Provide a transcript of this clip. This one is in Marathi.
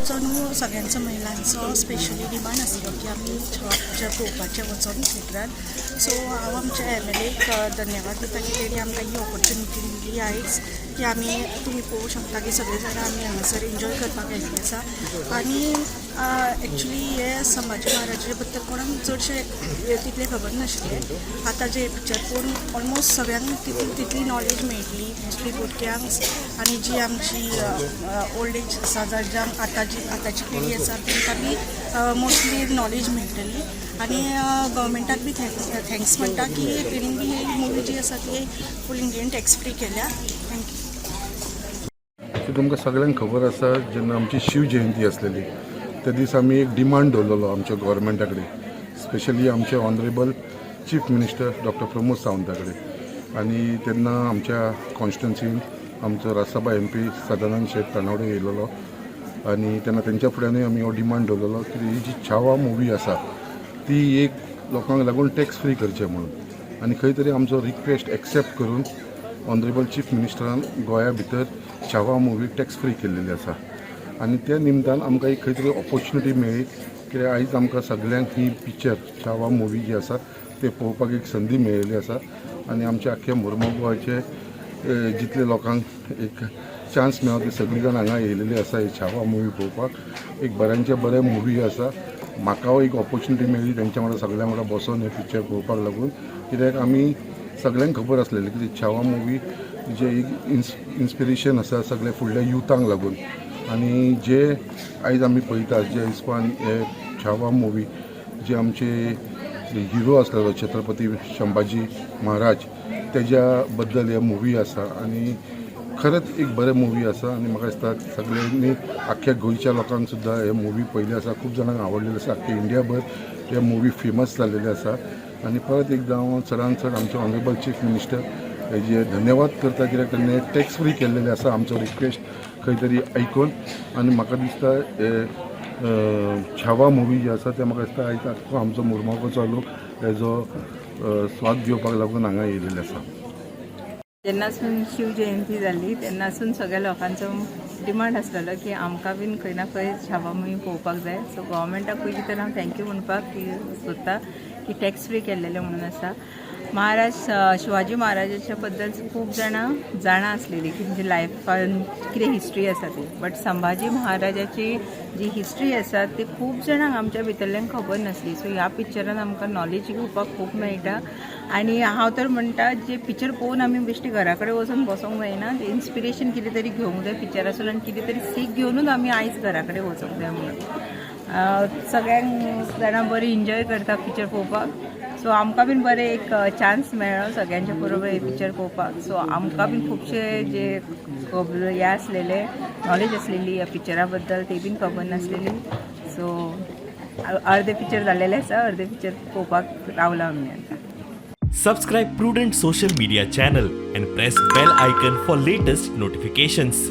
जो न्हू सगळ्यांचो महिलांचो स्पेशली डिमांड आसलो की आमी छावा पिक्चर पळोवपाचें वचून थिएटरान. सो हांव आमच्या MLAक धन्यवाद दिता की तेणी आमकां ही ऑपॉर्च्युनिटी दिली आयज की आमी तुमी पळोवंक शकता की सगळे जाणां आमी हांगासर एन्जॉय करपाक गेल्ले आसा. आनी एक्चुली हे संभाजी महाराजा बद्दल कोणाक चडशे तितले खबर नाशिल्ले. आतां जे पिक्चर पळोवन ऑलमोस्ट सगळ्यांक तितली नॉलेज मेळटली, मोस्टली भुरग्यांक आनी जी आमची ओल्ड एज आसा जांकां आतांची पिढी आसा तांकां बी मोस्टली नॉलेज मेळटली. आनी गव्हर्मेंटाक बी थँक्स म्हणटा की तेणी बी ही मुवी जी आसा ती फूल इंडियन टॅक्स फ्री केल्या. थँक्यू. तुमकां सगळ्यांक खबर आसा जेन्ना आमची शिव जयंती आसलेली त्या दीस आमी एक डिमांड दवरलेलो आमच्या गव्हर्मेंटा कडेन, स्पेशली आमचे honourable chief minister doctor Pramod सावंता कडेन. आनी तेन्ना आमच्या कॉन्स्टिट्युन्सीन आमचो राज्यसभा MP सदानंद शेट तानावडे येयलेलो आनी तेन्ना तेंच्या फुड्यानूय आमी हो डिमांड दवरलेलो की ही जी छावा मुवी आसा ती एक लोकांक लागून टॅक्स फ्री करचें म्हणून. आनी खंय तरी आमचो रिक्वेस्ट एक्सेप्ट करून ऑनरेबल चीफ मिनिस्टरान गोंया भितर छावा मुवी टॅक्स फ्री केल्लेली आसा. आनी त्या निमतान आमकां एक खंय तरी ऑपॉर्च्युनिटी मेळ्ळी कित्याक आयज आमकां सगळ्यांक ही पिक्चर छावा मुवी जी आसा ते पळोवपाक एक संदी मेळिल्ली आसा. आनी आमच्या आख्या मुर्मगांव गोंयचे जितले लोकांक एक चान्स मेळ्ळो ते सगळीं जाण हांगा येयलेली आसा ही छावा मुवी पळोवपाक. एक बऱ्यांचे बरें मुवी आसा. म्हाका एक ऑपॉर्च्युनिटी मेळ्ळी तेंच्या वांगडा सगळ्यां वांगडा बसून हे पिक्चर पळोवपाक लागून, कित्याक आमी सगळ्यांक खबर आसलेलें की छावा मुवी जे एक इन्स्पिरेशन आसा सगळे फुडल्या युथांक लागून. आनी जे आयज आमी पळयतात जे हिसपान हे छावा मुवी जे आमचे हिरो आसलेलो छत्रपती संभाजी महाराज तेज्या बद्दल हे मुवी आसा. आनी खरेंच एक बरें मुवी आसा. आनी म्हाका दिसता सगळ्यांनी आख्ख्या गोंयच्या लोकांक सुद्दां हे मुवी पयली आसा, खूब जाणांक आवडलेली आसा. आख्खे इंडियाभर हे मुवी फेमस जाल्लेले आसा. आनी परत एकदा हांव चडांत चड आमचे ऑनरेबल चीफ मिनिस्टर हेजे धन्यवाद करता कित्याक तेणें टॅक्स फ्री केल्लेले आसा आमचो रिक्वेस्ट खंय तरी आयकून. आनी म्हाका दिसता हे छावा मुवी जी आसा ते म्हाका दिसता आयज आख्खो आमचो मुर्मगांवचो लोक हेजो स्वाद घेवपाक लागून हांगा येयलेले आसा. जेन्नासून शिव जयंती जाली तेन्नासून सगळ्या लोकांचो डिमांड आसलेलो की आमकां बीन खंय ना खंय छावा मुवी पळोवपाक जाय. सो गव्हर्मेंटाक पयलीं तर हांव थँक्यू म्हणपाक सोदता की टॅक्स फ्री केल्लेले म्हणून आसा. शिवाजी महाराजाच्या बद्दल खूब जाणां जाणा आसलेली की म्हणजे लायफान कितें हिस्ट्री आसा ती. बट संभाजी महाराजाची जी हिस्ट्री आसा ती खूब जाणांक आमच्या भितरल्यांक खबर नासली. सो ह्या पिक्चरान आमकां नॉलेज घेवपाक खूब मेळटा. आनी हांव तर म्हणटा जे पिक्चर पळोवन आमी बेश्टी घरा कडेन वचून बसोंक जायना, ते इन्स्पिरेशन कितें तरी घेवंक जाय पिक्चरासून आनी कितें तरी सीख घेवनूच आमी आयज घरा कडेन वचोंक जाय म्हणून. सगळ्यांक जाणां बरी एन्जॉय करता पिक्चर पळोवपाक. सो आमकां बीन बरें एक चान्स मेळ्ळो सगळ्यांच्या बरोबर हे पिक्चर पळोवपाक. सो आमकां बीन खुबशे जे हे आसलेले नॉलेज आसलेली ह्या पिक्चरा बद्दल ते बीन खबर नासलेली. सो अर्दे पिक्चर जाल्लेले आसा, अर्दे पिक्चर पळोवपाक रावला आमी आतां. Subscribe Prudent social media channel and press bell icon for latest notifications.